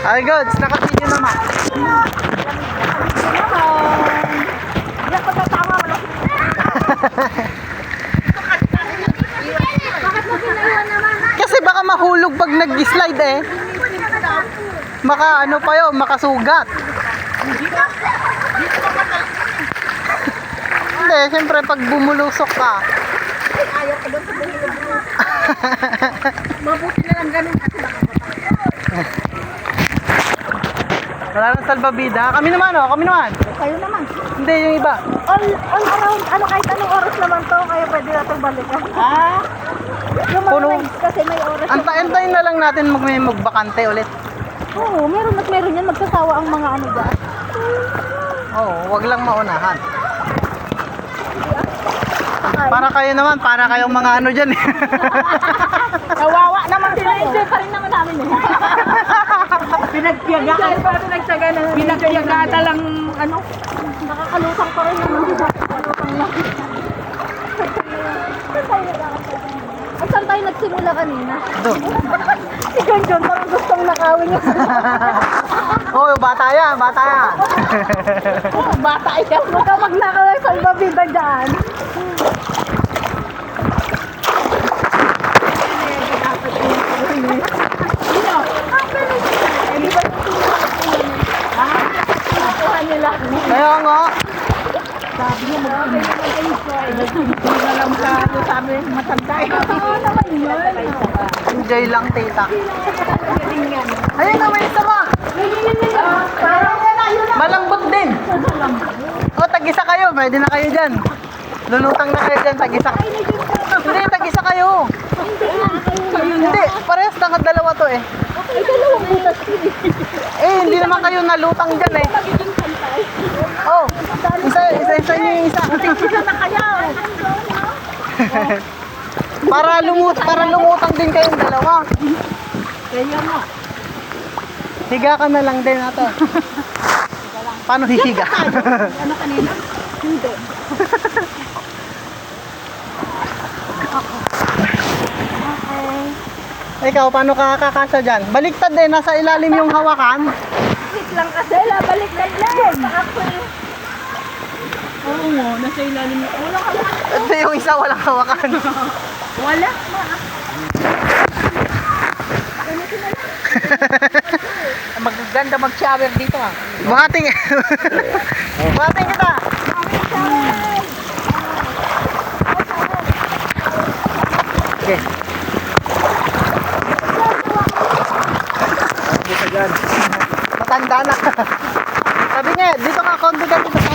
Ay, goods. Naka-video naman. Wala pa tatawa, wala. Bakit mo ginagawa naman? Kasi baka mahulog pag nag-slide eh. Maka ano pa yun, makasugat. Hindi, siyempre pag bumulusok ka. Ayaw ko doon sa bumulog. Mabuti na lang ganun kasi baka Wala nang salbabida. Kami naman oh, kami naman. kayo naman. Hindi, yung iba. All around, kahit anong oras naman to, kaya pwede natin balikan. Yung mga Puno. rides kasi may oras. Antayin na lang natin magbakante ulit. Oo, meron yan. Magsasawa ang mga ano dyan. Oo, wag lang maunahan. Para kayo naman, para kayong mga ano dyan eh. Kawawa naman sila. Enjoy pa rin naman namin eh. Pinagpiyagata lang ano. Nakakalutang pa rin naman. Nakakalutang lang. Saan tayo nagsimula kanina? Doon. Si John John parang gustong nakawin niya. Oo, bata yan, bata yan. Bata yan. Huwag ka magnakaw sa salbabida dyan. Kaya nga. Sabi niya mag-enjoy. Hindi na lang sabi matanda. Oo naman yun. Enjoy lang, tita. Ayun na, may isa pa. Malambot din. O, tag-isa kayo. Pwede na kayo dyan. Lulutang na kayo dyan, tag-isa. Hindi, tag-isa kayo. Hindi, parehas na dalawa to eh. Ay, dalawang butas. Eh, hindi naman kayo nalutang dyan eh. Oh, isa yung isa. Sila na kaya. Para lumutang din kayong dalawa. Kaya nga. Higa ka na lang din ate. Paano hihiga? Ano kanina? Hindi. Ikaw, paano ka kakasya dyan? Baliktad din, nasa ilalim yung hawakan. Wait lang kasi. Balik na lang. Oo mo, nasa ilalim. Wala ka lang. Ito yung isa, walang hawakan. Wala. Magaganda mag-shower dito ah. Buhating. Buhating kita. Okay. Matanda na. Sabi niya, dito ka, konti ka dito.